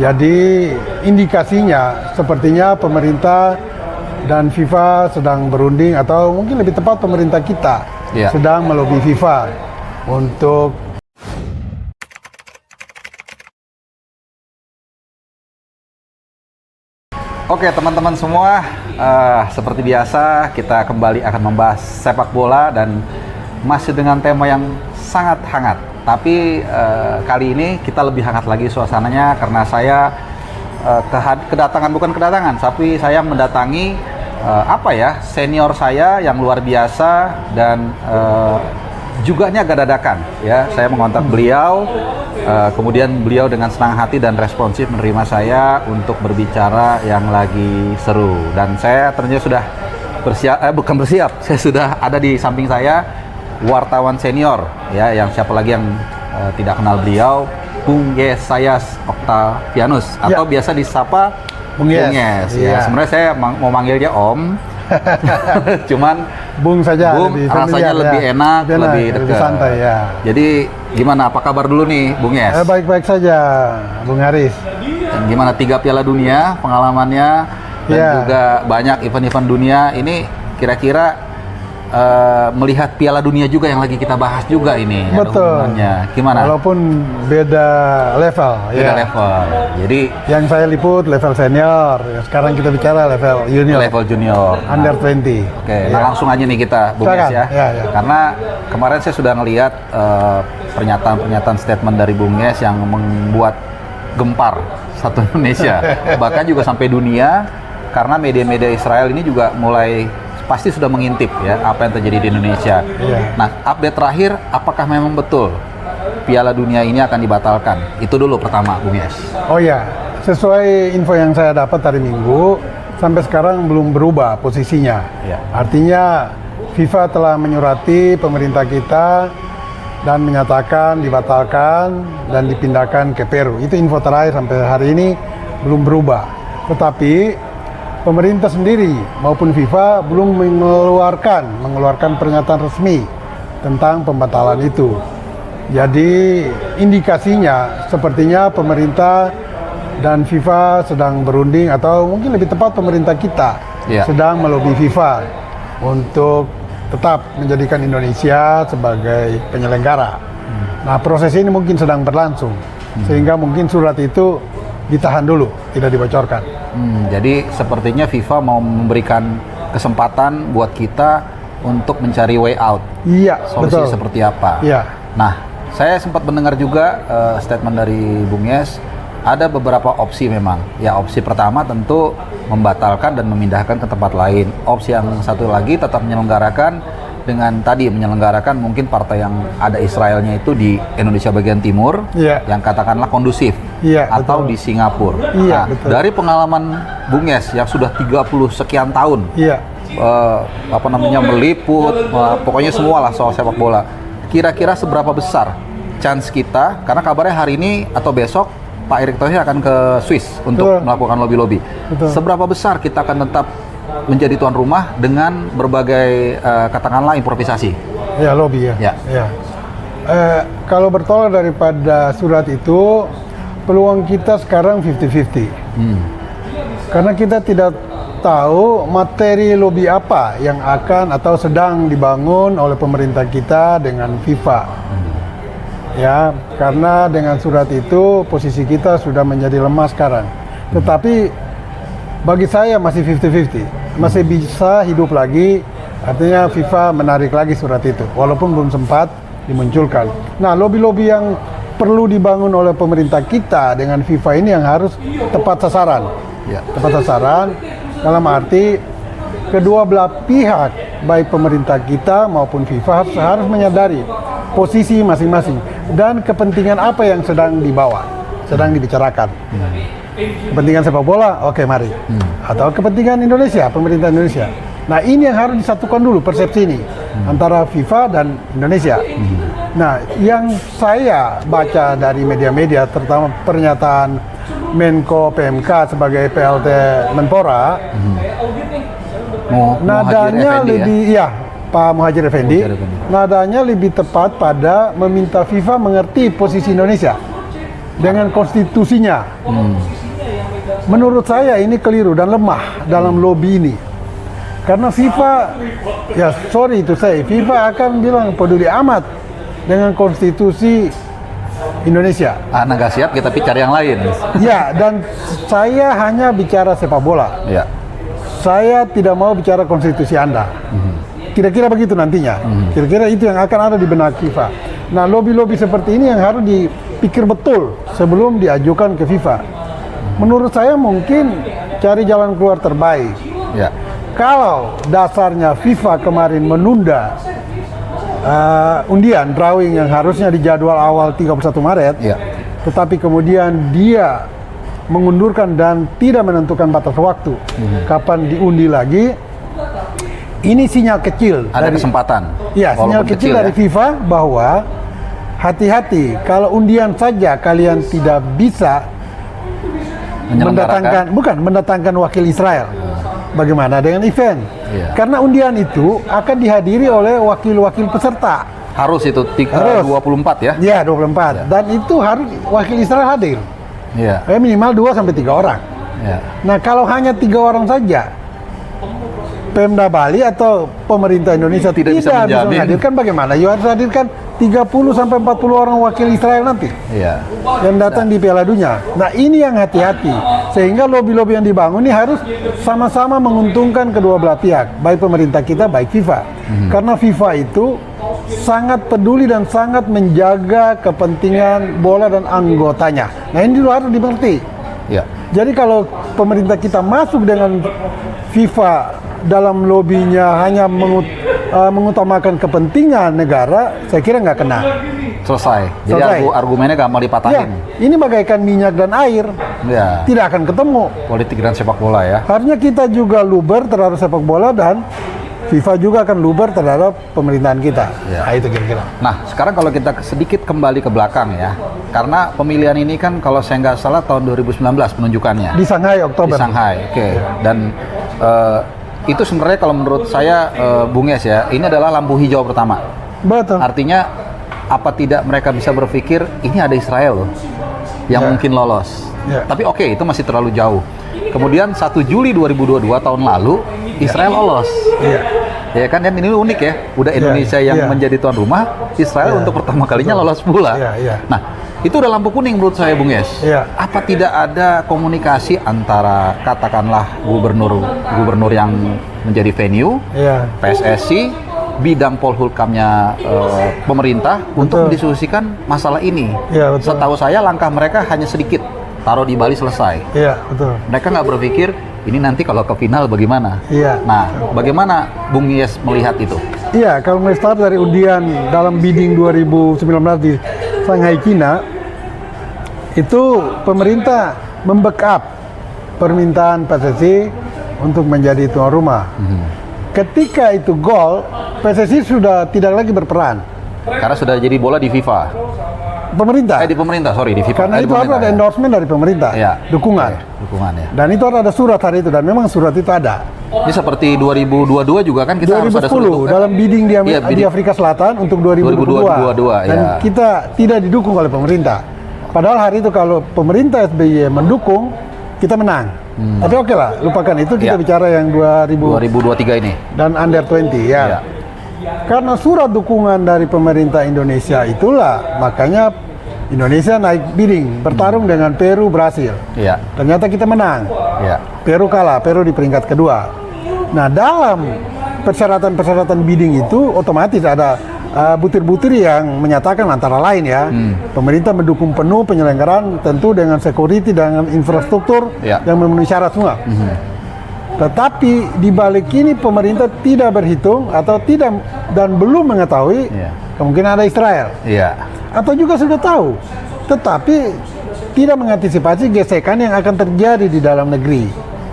Jadi indikasinya sepertinya pemerintah dan FIFA sedang berunding, atau mungkin lebih tepat pemerintah kita sedang melobi FIFA untuk Oke teman-teman semua, seperti biasa kita kembali akan membahas sepak bola dan masih dengan tema yang sangat hangat. Tapi kali ini kita lebih hangat lagi suasananya karena saya bukan kedatangan, tapi saya mendatangi senior saya yang luar biasa dan juga ini agak dadakan ya. Saya mengontak beliau, kemudian beliau dengan senang hati dan responsif menerima saya untuk berbicara yang lagi seru. Dan saya ternyata sudah saya sudah ada di samping saya wartawan senior ya, yang siapa lagi yang tidak kenal beliau, Bung Yesayas Octavianus atau biasa disapa Bung Yes. Ya, sebenarnya saya mau manggilnya Om. Cuman Bung saja, Bung rasanya lebih enak, lebih dekat, lebih santai ya. Jadi gimana, apa kabar dulu nih Bung Yes? Baik-baik saja Bung Haris. Dan gimana 3 Piala Dunia pengalamannya dan juga banyak event-event dunia ini, kira-kira melihat Piala Dunia juga yang lagi kita bahas juga ini. Betul. Gimana? Walaupun beda level. Beda level. Jadi yang saya liput level senior, sekarang kita bicara level junior. Level junior. Under 20. Oke, nah langsung aja nih kita Bung Yes ya. Karena kemarin saya sudah ngelihat pernyataan statement dari Bung Yes yang membuat gempar satu Indonesia. Bahkan juga sampai dunia, karena media-media Israel ini juga mulai pasti sudah mengintip ya apa yang terjadi di Indonesia. Nah, update terakhir, apakah memang betul Piala Dunia ini akan dibatalkan? Itu dulu pertama, Bung Yes. Oh ya, sesuai info yang saya dapat hari Minggu, sampai sekarang belum berubah posisinya. Artinya FIFA telah menyurati pemerintah kita dan menyatakan dibatalkan dan dipindahkan ke Peru. Itu info terakhir sampai hari ini, belum berubah. Tetapi pemerintah sendiri maupun FIFA belum mengeluarkan pernyataan resmi tentang pembatalan itu. Jadi indikasinya sepertinya pemerintah dan FIFA sedang berunding, atau mungkin lebih tepat pemerintah kita sedang melobi FIFA untuk tetap menjadikan Indonesia sebagai penyelenggara. Nah, proses ini mungkin sedang berlangsung, sehingga mungkin surat itu ditahan dulu, tidak dibocorkan. Jadi sepertinya FIFA mau memberikan kesempatan buat kita untuk mencari way out. Solusi seperti apa. Nah, saya sempat mendengar juga statement dari Bung Yes, ada beberapa opsi memang. Ya, opsi pertama tentu membatalkan dan memindahkan ke tempat lain. Opsi yang satu lagi tetap menyelenggarakan dengan menyelenggarakan mungkin partai yang ada Israelnya itu di Indonesia bagian timur, yang katakanlah kondusif, atau di Singapura. Dari pengalaman Bung Yes yang sudah 30 sekian tahun, meliput, pokoknya semualah soal sepak bola. Kira-kira seberapa besar chance kita, karena kabarnya hari ini atau besok Pak Erick Thohir akan ke Swiss untuk melakukan lobby-lobby. Seberapa besar kita akan tetap menjadi tuan rumah dengan berbagai katakanlah improvisasi? Lobby ya. Kalau bertolak daripada surat itu, peluang kita sekarang 50-50. Karena kita tidak tahu materi lobby apa yang akan atau sedang dibangun oleh pemerintah kita dengan FIFA. Ya, karena dengan surat itu posisi kita sudah menjadi lemah sekarang. Tetapi bagi saya masih 50-50, masih bisa hidup lagi. Artinya FIFA menarik lagi surat itu, walaupun belum sempat dimunculkan. Nah, lobby-lobby yang perlu dibangun oleh pemerintah kita dengan FIFA ini yang harus tepat sasaran. Tepat sasaran dalam arti kedua belah pihak, baik pemerintah kita maupun FIFA harus menyadari posisi masing-masing dan kepentingan apa yang sedang dibawa, sedang dibicarakan. Kepentingan sepak bola, oke mari. Atau kepentingan Indonesia, pemerintah Indonesia. Nah, ini yang harus disatukan dulu persepsi ini antara FIFA dan Indonesia. Nah, yang saya baca dari media-media, terutama pernyataan Menko PMK sebagai PLT Menpora, nadanya lebih Pak Muhadjir Effendi, nadanya lebih tepat pada meminta FIFA mengerti posisi Indonesia. dengan konstitusinya. Menurut saya ini keliru dan lemah dalam lobby ini. Karena FIFA, ya sorry itu saya, FIFA akan bilang peduli amat dengan konstitusi Indonesia. Nggak siap, kita cari yang lain. Ya, dan saya hanya bicara sepak bola. Ya. Saya tidak mau bicara konstitusi Anda. Kira-kira begitu nantinya. Kira-kira itu yang akan ada di benak FIFA. Nah, lobby-lobby seperti ini yang harus dipikir betul sebelum diajukan ke FIFA. Menurut saya mungkin cari jalan keluar terbaik. Ya. Kalau dasarnya FIFA kemarin menunda undian drawing yang harusnya dijadwal awal 31 Maret, Ya. tetapi kemudian dia mengundurkan dan tidak menentukan batas waktu kapan diundi lagi. Ini sinyal kecil. Ada kesempatan. Ya, sinyal walaupun kecil dari ya. FIFA bahwa hati-hati kalau undian saja kalian tidak bisa mendatangkan wakil Israel. Bagaimana dengan event? Iya. Karena undian itu akan dihadiri oleh wakil-wakil peserta. Harus itu Harus. 24 ya? Ya, 24. Dan itu harus wakil Israel hadir. Iya. Minimal 2 sampai 3 orang. Ya. Nah, kalau hanya 3 orang saja, Pemda Bali atau pemerintah Indonesia Tidak bisa menjamin. menghadirkan, bagaimana? Ya harus hadirkan 30 sampai 40 orang wakil Israel nanti Iya. yang datang di Piala Dunia. Nah, ini yang hati-hati. Sehingga lobby-lobby yang dibangun ini harus sama-sama menguntungkan kedua belah pihak, baik pemerintah kita, baik FIFA. Karena FIFA itu sangat peduli dan sangat menjaga kepentingan bola dan anggotanya. Nah, ini dulu harus dimengerti. Ya. Jadi kalau pemerintah kita masuk dengan FIFA dalam lobbynya hanya mengutamakan kepentingan negara, saya kira nggak kena. Selesai. Jadi Selesai. argumennya nggak mau Ya, dipatahin. ini bagaikan minyak dan air, Ya. tidak akan ketemu. Politik dan sepak bola ya. Harusnya kita juga luber terhadap sepak bola dan FIFA juga akan luber terhadap pemerintahan kita. Ya. Nah, itu kira-kira. Nah, sekarang kalau kita sedikit kembali ke belakang ya. Karena pemilihan ini kan kalau saya nggak salah tahun 2019 penunjukannya. Di Shanghai Oktober. Di Shanghai, oke. Dan itu sebenarnya kalau menurut saya, Bung Yes ya, ini adalah lampu hijau pertama. Betul. Artinya apa tidak mereka bisa berpikir ini ada Israel loh yang Ya. mungkin lolos. Ya. Tapi oke, itu masih terlalu jauh. Kemudian 1 Juli 2022 tahun lalu Israel lolos. Iya. Ya kan, dan ini unik ya. Udah Indonesia yang Iya. menjadi tuan rumah, Israel Iya. untuk pertama kalinya Betul. lolos pula. Iya, iya. Nah, itu udah lampu kuning menurut saya, Bung Yes. Iya. Apa tidak ada komunikasi antara katakanlah gubernur yang menjadi venue, Iya. PSSI, bidang Polhulkamnya pemerintah untuk mendiskusikan masalah ini. Iya, betul. Setahu saya langkah mereka hanya sedikit, taruh di Bali selesai. Iya, betul. Mereka nggak berpikir ini nanti kalau ke final bagaimana. Iya. Nah, bagaimana Bung Yes melihat itu? Iya, kalau mulai start dari undian dalam bidding 2019 di Shanghai, China, itu pemerintah membackup permintaan PSSI untuk menjadi tuan rumah. Ketika itu gol, PSSI sudah tidak lagi berperan. Karena sudah jadi bola di FIFA. Pemerintah. Di pemerintah, sorry, di FIFA. Karena Di itu harus pemerintah, ada ya. endorsement dari pemerintah, Iya. dukungan. Oke, dukungan ya. Dan itu harus ada surat hari itu, dan memang surat itu ada. Ini seperti 2022 juga kan kita harus ada surat 2010 dukungan. dalam bidding di, Iya, di Afrika Selatan untuk 2022. Dan ya. kita tidak didukung oleh pemerintah. Padahal hari itu kalau pemerintah SBY mendukung, kita menang. Tapi oke lah, lupakan itu, kita Iya. bicara yang 2023 ini. dan under 20 ya. Iya. Karena surat dukungan dari pemerintah Indonesia itulah makanya Indonesia naik bidding, bertarung dengan Peru, Brasil. Iya. Ternyata kita menang. Iya. Peru kalah, Peru di peringkat kedua. Nah, dalam persyaratan-persyaratan bidding itu otomatis ada butir-butir yang menyatakan antara lain ya, pemerintah mendukung penuh penyelenggaraan tentu dengan security, dengan infrastruktur Ya. yang memenuhi syarat semua. Tetapi di balik ini pemerintah tidak berhitung atau tidak dan belum mengetahui Ya. kemungkinan ada Israel. Iya. Atau juga sudah tahu, tetapi tidak mengantisipasi gesekan yang akan terjadi di dalam negeri.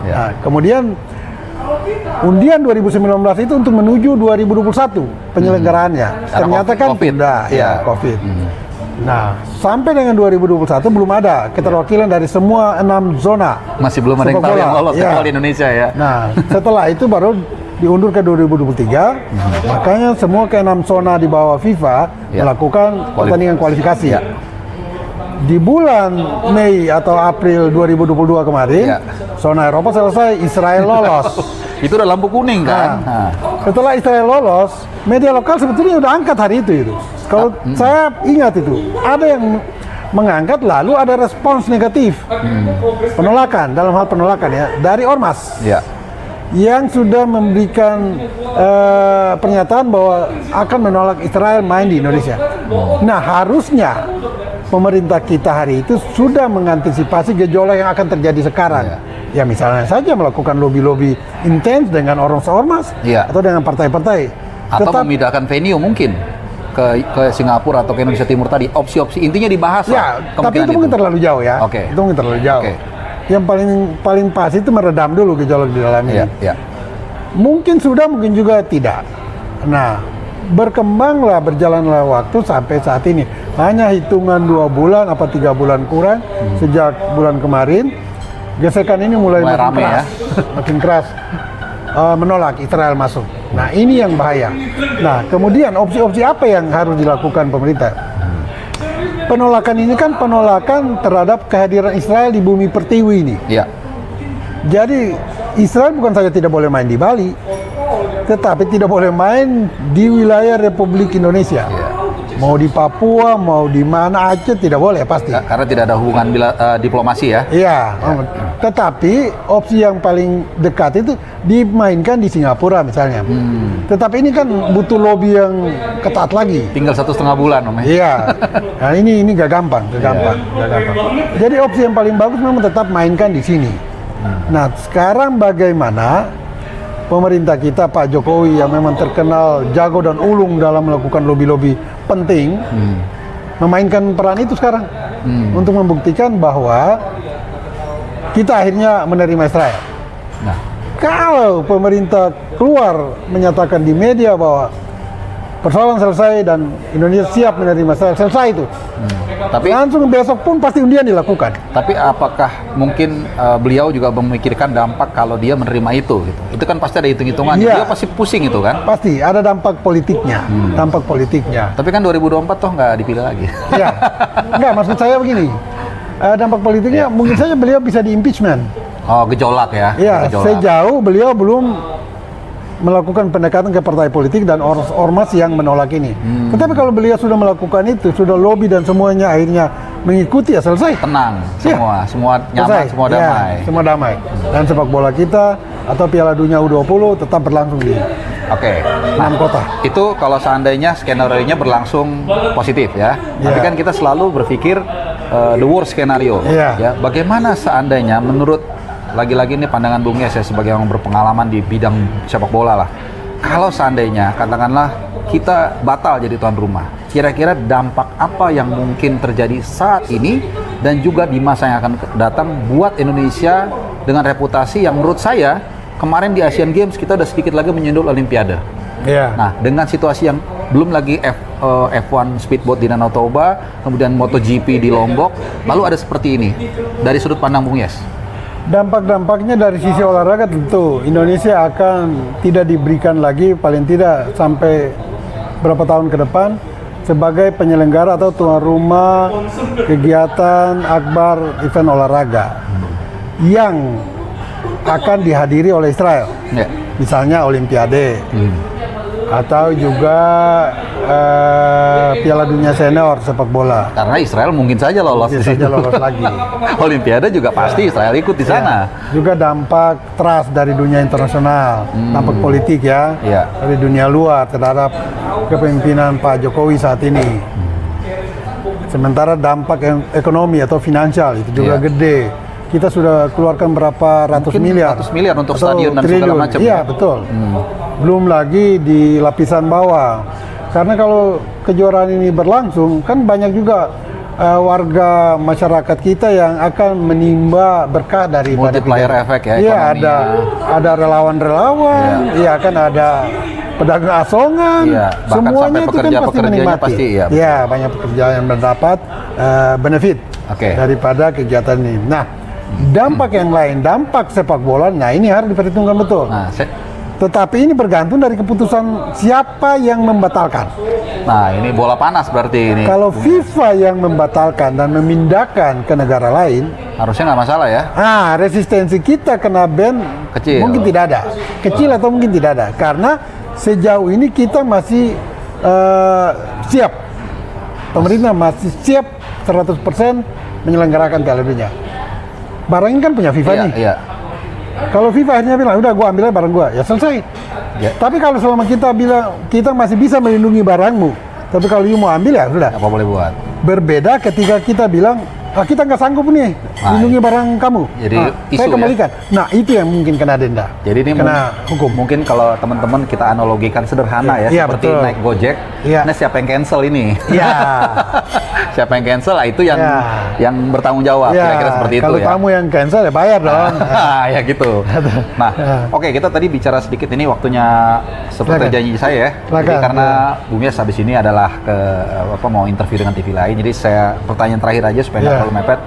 Ya. Nah, kemudian undian 2019 itu untuk menuju 2021 penyelenggaraannya. Karena Ternyata kan COVID. sudah, ya Ya. COVID. Nah, sampai dengan 2021 belum ada keterwakilan dari semua 6 zona. Masih belum ada yang sepak tahu bola. yang lolos Ya. kecuali Indonesia ya. Nah, setelah itu baru diundur ke 2023. Makanya semua ke 6 zona di bawah FIFA Ya. melakukan pertandingan kualifikasi. Ya. di bulan Mei atau April 2022 kemarin, zona Eropa selesai, Israel lolos. Itu udah lampu kuning kan? Setelah Israel lolos, media lokal sebetulnya udah angkat hari itu. Kalau saya ingat itu, ada yang mengangkat lalu ada respons negatif, penolakan dalam hal penolakan ya dari ormas. Yang sudah memberikan pernyataan bahwa akan menolak Israel main di Indonesia. Nah, harusnya pemerintah kita hari itu sudah mengantisipasi gejolak yang akan terjadi sekarang. Ya misalnya saja melakukan lobby-lobby intens dengan ormas atau dengan partai-partai. Atau memindahkan venue mungkin ke Singapura atau ke Indonesia Timur tadi. Opsi-opsi intinya dibahas ya, tapi itu mungkin terlalu jauh ya. Itu mungkin terlalu jauh. Yang paling pas itu meredam dulu gejolak di dalamnya. Mungkin sudah, mungkin juga tidak. Nah, berkembanglah, berjalanlah waktu sampai saat ini. Hanya hitungan 2 bulan apa 3 bulan kurang sejak bulan kemarin, gesekan ini mulai makin keras, makin keras menolak Israel masuk. Nah, ini yang bahaya. Nah, kemudian opsi-opsi apa yang harus dilakukan pemerintah? Penolakan ini kan penolakan terhadap kehadiran Israel di bumi pertiwi ini. Jadi Israel bukan saja tidak boleh main di Bali, tetapi tidak boleh main di wilayah Republik Indonesia. Mau di Papua, mau di mana Aceh tidak boleh pasti. Karena tidak ada hubungan diplomasi ya. Tetapi opsi yang paling dekat itu dimainkan di Singapura misalnya. Tetapi ini kan butuh lobby yang ketat lagi. Tinggal 1,5 bulan, Om. Nah ini gak gampang, Jadi opsi yang paling bagus memang tetap mainkan di sini. Nah sekarang bagaimana pemerintah kita, Pak Jokowi yang memang terkenal jago dan ulung dalam melakukan lobby-lobby penting, memainkan peran itu sekarang untuk membuktikan bahwa kita akhirnya menerima Israel. Nah, kalau pemerintah keluar menyatakan di media bahwa persoalan selesai dan Indonesia siap menerima Israel, selesai itu. Tapi langsung besok pun pasti undian dilakukan. Tapi apakah mungkin beliau juga memikirkan dampak kalau dia menerima itu? Gitu? Itu kan pasti ada hitung-hitungan. Dia pasti pusing itu kan? Pasti ada dampak politiknya, dampak politiknya. Tapi kan 2024 toh nggak dipilih lagi. Enggak, maksud saya begini. Dampak politiknya mungkin saja beliau bisa di impeachment. Oh, gejolak ya? Sejauh beliau belum melakukan pendekatan ke partai politik dan ormas yang menolak ini. Tetapi kalau beliau sudah melakukan itu, sudah lobby dan semuanya akhirnya mengikuti, ya selesai. Tenang, semua nyaman, selesai. Semua damai. Semua damai. Dan sepak bola kita atau Piala Dunia U20 tetap berlangsung di 6 kota. Itu kalau seandainya skenario-nya berlangsung positif ya. Tapi kan kita selalu berpikir the worst skenario. Ya. Bagaimana seandainya menurut lagi-lagi ini pandangan Bung Yes ya sebagai yang berpengalaman di bidang sepak bola lah. Kalau seandainya katakanlah kita batal jadi tuan rumah, kira-kira dampak apa yang mungkin terjadi saat ini dan juga di masa yang akan datang buat Indonesia dengan reputasi yang menurut saya kemarin di Asian Games kita udah sedikit lagi menyundul Olimpiade. Nah, dengan situasi yang belum lagi F1 speedboat di Danau Toba, kemudian MotoGP di Lombok, lalu ada seperti ini dari sudut pandang Bung Yes. Dampak-dampaknya dari sisi olahraga tentu Indonesia akan tidak diberikan lagi paling tidak sampai berapa tahun ke depan sebagai penyelenggara atau tuan rumah kegiatan akbar event olahraga yang akan dihadiri oleh Israel. Misalnya Olimpiade atau juga Piala Dunia Senior sepak bola. Karena Israel mungkin saja lolos lagi. Olimpiade juga pasti Israel ikut di sana. Juga dampak trust dari dunia internasional, dampak politik dari dunia luar terhadap kepemimpinan Pak Jokowi saat ini. Sementara dampak ekonomi atau finansial itu juga gede. Kita sudah keluarkan berapa ratus miliar untuk stadion dan segala macam. Betul. Belum lagi di lapisan bawah. Karena kalau kejuaraan ini berlangsung, kan banyak juga warga masyarakat kita yang akan menimba berkah dari multiplier efek ya. Ada relawan-relawan, kan ada pedagang asongan, semuanya itu kan pasti menikmati. Banyak pekerja yang mendapat benefit daripada kegiatan ini. Nah, dampak yang lain, dampak sepak bola, nah ini harus diperhitungkan betul. Tetapi ini bergantung dari keputusan siapa yang membatalkan. Nah, ini bola panas berarti ini. Kalau FIFA yang membatalkan dan memindahkan ke negara lain, Harusnya nggak masalah ya. resistensi kita kena ban Kecil. mungkin tidak ada. Kecil atau mungkin tidak ada. Karena sejauh ini kita masih siap. Pemerintah masih siap 100% menyelenggarakan Piala Dunia. Barang ini kan punya FIFA Iya, nih. iya. Kalau FIFA akhirnya bilang, udah gua ambil aja barang gua, ya selesai. Ya. Tapi kalau selama kita bilang, kita masih bisa melindungi barangmu, tapi kalau you mau ambil ya sudah. Apa boleh buat? Berbeda ketika kita bilang, kita nggak sanggup nih lindungi barang kamu. Jadi isu saya ya? kembalikan. Nah itu yang mungkin kena denda. Jadi ini kena hukum. Mungkin kalau teman-teman kita analogikan sederhana ya, Iya, seperti betul. naik Gojek. Iya. Nah, siapa yang cancel ini? Iya. Siapa yang cancel? Itu yang Iya. yang bertanggung jawab. Ya, Kira-kira seperti itu kalau ya. kamu yang cancel ya bayar dong. Ya gitu. Nah, oke, kita tadi bicara sedikit ini waktunya seperti Silakan. janji saya ya. Jadi Silakan, karena Bung Yes habis ini adalah mau interview dengan TV lain. Jadi saya pertanyaan terakhir aja supaya nggak Iya. terlalu mepet.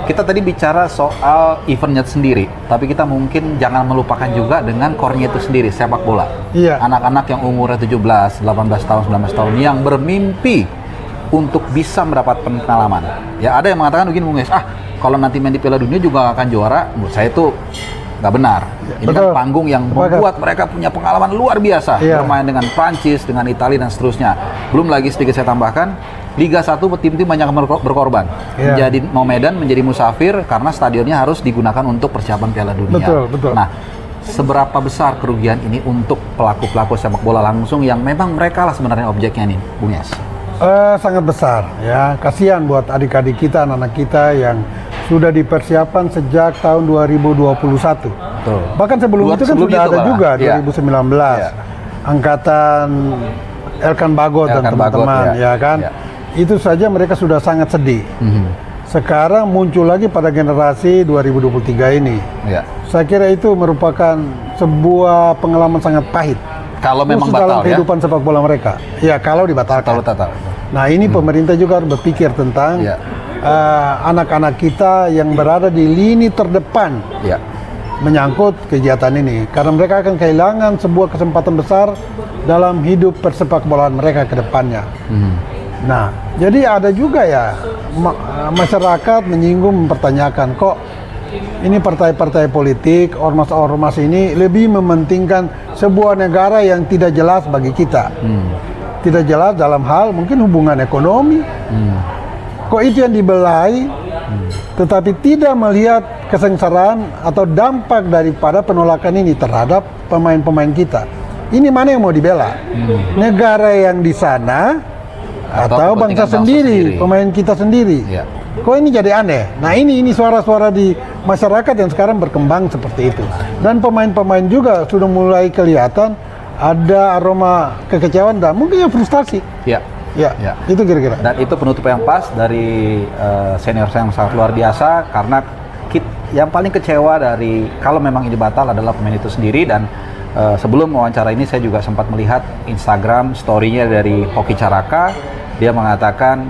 Kita tadi bicara soal eventnya sendiri, tapi kita mungkin jangan melupakan juga dengan core-nya itu sendiri, sepak bola. Iya. Anak-anak yang umurnya 17, 18 tahun, 19 tahun yang bermimpi untuk bisa mendapat pengalaman. Ya ada yang mengatakan begini Bung Yes, kalau nanti main di Piala Dunia juga nggak akan juara, menurut saya itu nggak benar. Ini Betul. kan panggung yang Sepakat. membuat mereka punya pengalaman luar biasa, Iya. bermain dengan Prancis, dengan Italia dan seterusnya. Belum lagi sedikit saya tambahkan, Liga 1 tim-tim banyak berkorban. Iya. Menjadi nomaden, menjadi musafir karena stadionnya harus digunakan untuk persiapan Piala Dunia. Betul, betul. Nah, seberapa besar kerugian ini untuk pelaku-pelaku sepak bola langsung yang memang mereka lah sebenarnya objeknya nih, Bung Yes? Sangat besar ya. Kasihan buat adik-adik kita, anak-anak kita yang sudah dipersiapkan sejak tahun 2021. Betul. Bahkan sebelum itu kan Sebelum sudah itu ada malah. juga Iya. 2019. Iya. Angkatan Elkan Bagot dan Elkan Bagot, teman-teman ya. ya kan. Iya. Itu saja mereka sudah sangat sedih. Sekarang muncul lagi pada generasi 2023 ini. Ya. Saya kira itu merupakan sebuah pengalaman sangat pahit. Kalau memang Khusus dalam batal ya. kehidupan sepak bola mereka. Ya kalau dibatalkan. Total. Nah ini pemerintah juga harus berpikir tentang Iya. anak-anak kita yang berada di lini terdepan Ya. menyangkut kegiatan ini. Karena mereka akan kehilangan sebuah kesempatan besar dalam hidup persepak bolaan mereka ke depannya. Nah, jadi ada juga ya masyarakat menyinggung, mempertanyakan kok ini partai-partai politik, ormas-ormas ini lebih mementingkan sebuah negara yang tidak jelas bagi kita. Tidak jelas dalam hal mungkin hubungan ekonomi. Kok itu yang dibelai, tetapi tidak melihat kesengsaraan atau dampak daripada penolakan ini terhadap pemain-pemain kita. Ini mana yang mau dibela? Negara yang di sana atau bangsa sendiri, pemain kita sendiri. Ya. Kok ini jadi aneh? Nah ini suara-suara di masyarakat yang sekarang berkembang seperti itu. Dan pemain-pemain juga sudah mulai kelihatan ada aroma kekecewaan dan mungkin ya frustasi. Ya. Ya, Ya. itu kira-kira. Dan itu penutup yang pas dari senior saya yang sangat luar biasa karena yang paling kecewa dari kalau memang ini batal adalah pemain itu sendiri. Dan sebelum wawancara ini saya juga sempat melihat Instagram story-nya dari Hoki Caraka. Dia mengatakan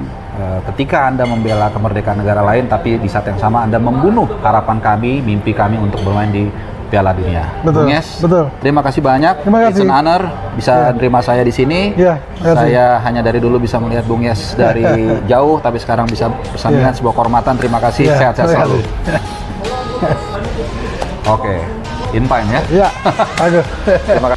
ketika Anda membela kemerdekaan negara lain tapi di saat yang sama Anda membunuh harapan kami, mimpi kami untuk bermain di Piala Dunia. Betul, Bung Yes, betul. terima kasih banyak. Terima kasih. It's an honor bisa terima saya di sini. Ya, terima kasih. Saya hanya dari dulu bisa melihat Bung Yes dari jauh, tapi sekarang bisa bersandingan sebuah kehormatan. Terima kasih, Ya, sehat-sehat terima selalu. kasih. Oke, in time ya. Ya, bagus. Terima kasih.